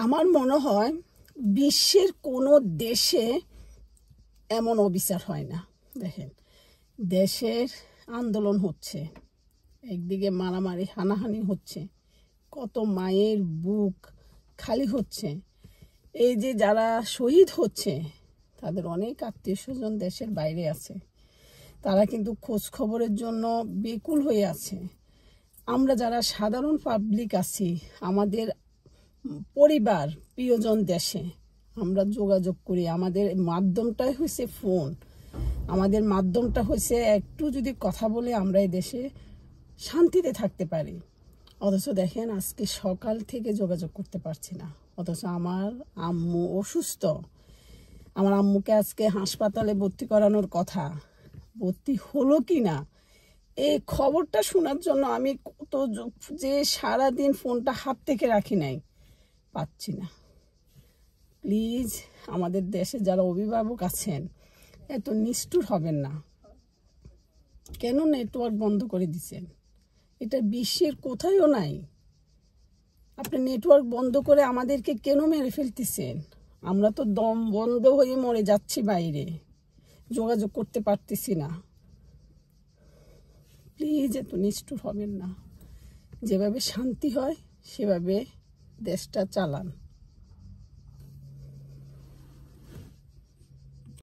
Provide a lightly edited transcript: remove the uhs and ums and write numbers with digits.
আমার মনে হয় বিশ্বের কোনো দেশে এমন অবিচার হয় না। দেখেন, দেশের আন্দোলন হচ্ছে, একদিকে মারামারি হানাহানি হচ্ছে, কত মায়ের বুক খালি হচ্ছে। এই যে যারা শহীদ হচ্ছে তাদের অনেক আত্মীয় স্বজন দেশের বাইরে আছে, তারা কিন্তু খোঁজ খবরের জন্য বেকুল হয়ে আছে। আমরা যারা সাধারণ পাবলিক আছি, আমাদের পরিবার প্রিয়জন দেশে, আমরা যোগাযোগ করি। আমাদের মাধ্যমটাই হয়েছে ফোন, আমাদের মাধ্যমটা হয়েছে একটু যদি কথা বলে আমরা এই দেশে শান্তিতে থাকতে পারি। অথচ দেখেন, আজকে সকাল থেকে যোগাযোগ করতে পারছি না। অথচ আমার আম্মু অসুস্থ, আমার আম্মুকে আজকে হাসপাতালে ভর্তি করানোর কথা, ভর্তি হলো কি না এই খবরটা শোনার জন্য আমি কত যে সারাদিন ফোনটা হাত থেকে রাখি নাই, পাচ্ছি না। প্লিজ, আমাদের দেশে যারা অভিভাবক আছেন এত নিষ্ঠুর হবেন না। কেন নেটওয়ার্ক বন্ধ করে দিচ্ছেন? এটা বিশ্বের কোথায়ও নাই। আপনি নেটওয়ার্ক বন্ধ করে আমাদেরকে কেন মেরে ফেলতেছেন? আমরা তো দম বন্ধ হয়ে মরে যাচ্ছি, বাইরে যোগাযোগ করতে পারতেছি না। প্লিজ, এত নিষ্ঠুর হবেন না। যেভাবে শান্তি হয় সেভাবে দেশটা চালান।